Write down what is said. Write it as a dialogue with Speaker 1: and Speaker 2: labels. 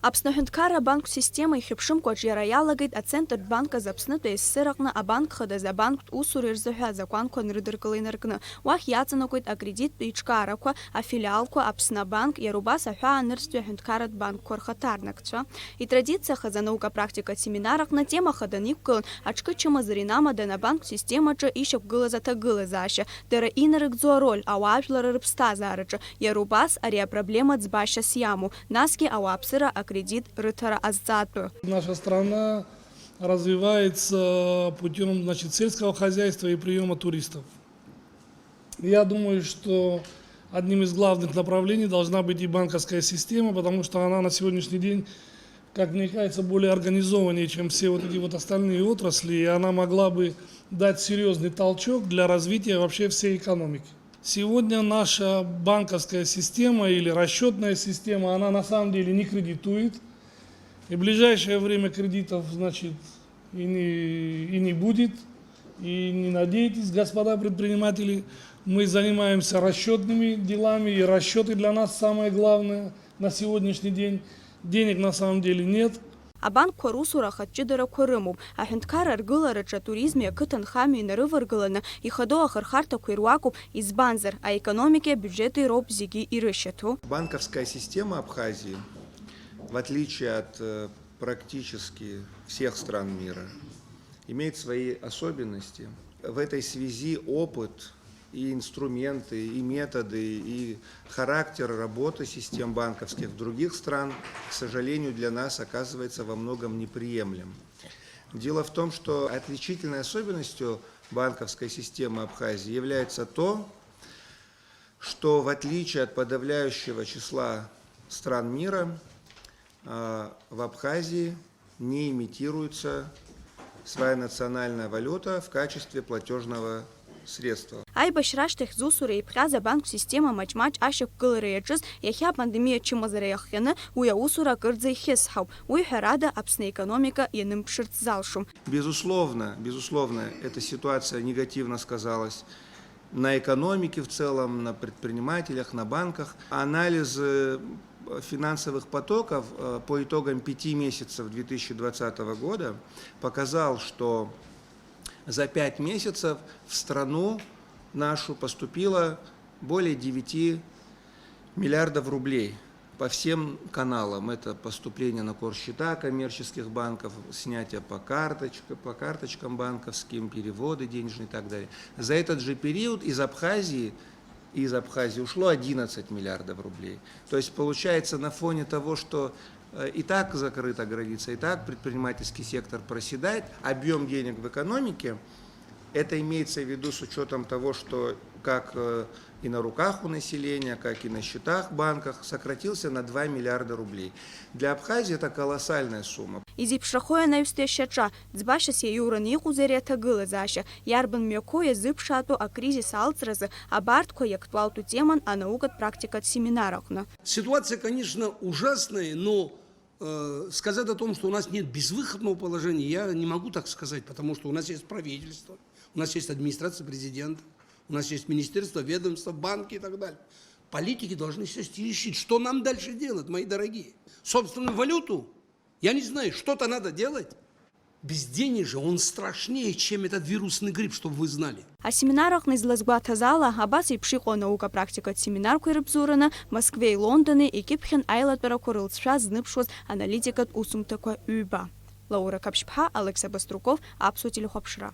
Speaker 1: Аԥсны Аҳәынҭқарра абанктә система ихьыԥшымкәа аҿиара иалагеит ацентртә банк азы Аԥснытәи СССР аҟны абанк хадаз абанктә усура ирзыҳәаз акәанқәа нрыдыркыла инаркны. Уахь иаҵанакуеит акредиттә еиҿкаарақәа, афилиалқәа, Аԥсны абанк, иара убас аҳәаанырцәтәи аҳәынҭқарратә банкқәа рхаҭарнакцәа. Итрадициахаз анаука-практикатә семинар аҟны атема хаданы иқәгылан аҿкы чымазара инамадан абанктә системаҿы ишьақәгылаз аҭагылазаашьа, дара инарыгӡо ароль ауаажәлар рыԥсҭазаараҿы, иара убас ари апроблема ӡбашьас иамоу, насгьы ауааԥсыра кредит рыҭара азҵаатәы.
Speaker 2: Наша страна развивается путем, сельского хозяйства и приема туристов. Я думаю, что одним из главных направлений должна быть и банковская система, потому что она на сегодняшний день, как мне кажется, более организованнее, чем все вот эти вот остальные отрасли, и она могла бы дать серьезный толчок для развития вообще всей экономики. Сегодня наша банковская система или расчетная система, она на самом деле не кредитует. И в ближайшее время кредитов, и не будет. И не надейтесь, господа предприниматели, мы занимаемся расчетными делами, и расчеты для нас самое главное на сегодняшний день. Денег на самом деле нет.
Speaker 1: Абанкқәа русура ахатәҷыдарақәа рымоуп. Аҳәынҭқарра ргылараҿы атуризми ақыҭанхамҩа инарываргыланы ихадоу ахырхарҭақәа ируакуп, избанзар аекономикеи абиуџьети роуп зегьы ирышьаҭоу.
Speaker 3: Банковская система Абхазии, в отличие от практически всех стран мира, имеет свои особенности. В этой связи опыт и инструменты, и методы, и характер работы систем банковских в других стран, к сожалению, для нас оказывается во многом неприемлем. Дело в том, что отличительной особенностью банковской системы Абхазии является то, что в отличие от подавляющего числа стран мира, в Абхазии не имитируется своя национальная валюта в качестве платежного средства.
Speaker 1: Аибашьра ашьҭахь зусура иԥҟьаз абанктә система маҷ-маҷ ашьақәгылара иаҿыз иахьа апандемиа ачымазара иахҟьаны уи аусура акырӡа ихьысҳауп. Уи ҳәарада Аԥсны аекономика ианымԥшырц залшом.
Speaker 3: Безусловно, эта ситуация негативно сказалась на экономике в целом, на предпринимателях, на банках. Анализ финансовых потоков по итогам 5 месяцев 2020 года показал, что за 5 месяцев в страну нашу поступило более 9 миллиардов рублей по всем каналам. Это поступление на корсчета коммерческих банков, снятие по карточкам банковским, переводы денежные и так далее. За этот же период из Абхазии ушло 11 миллиардов рублей. То есть получается, на фоне того, что и так закрыта граница, и так предпринимательский сектор проседает, объем денег в экономике, это имеется в виду с учетом того, что как и на руках у населения, как и на счетах в банках, сократился на 2 миллиарда рублей. Для Абхазии это колоссальная сумма.
Speaker 1: Изиԥшрахои анаҩсҭи ашьаҿа, ӡбашьас иаиураны иҟоузеи ари аҭагылазаашьа, иарбан мҩақәоу иазыԥшаатәу акризис алҵразы абарҭқәа иактуалтәу теман анаукатә практикатә семинар аҟны.
Speaker 4: Ситуация, конечно, ужасная, но сказать о том, что у нас нет безвыходного положения, я не могу так сказать, потому что у нас есть правительство, у нас есть администрация президента, у нас есть министерство, ведомство, банки и так далее. Политики должны сесть и решить, что нам дальше делать, мои дорогие. Собственную валюту? Я не знаю, что-то надо делать. Безденежье, он страшнее, чем этот вирусный грипп, чтобы вы знали.
Speaker 1: Асеминар аҟны излазгәаҭаз ала, абас еиԥш иҟоу анаука-практикатә семинарқәа ирыбзоураны Москвеи Лондони икьыԥхьын аилатәарақәа рылҵшәа зныԥшуаз аналитикатә усумҭақәа ҩба. Лаура Каԥшьԥҳа, Алекса Баструков, Аԥсуа телехәаԥшра.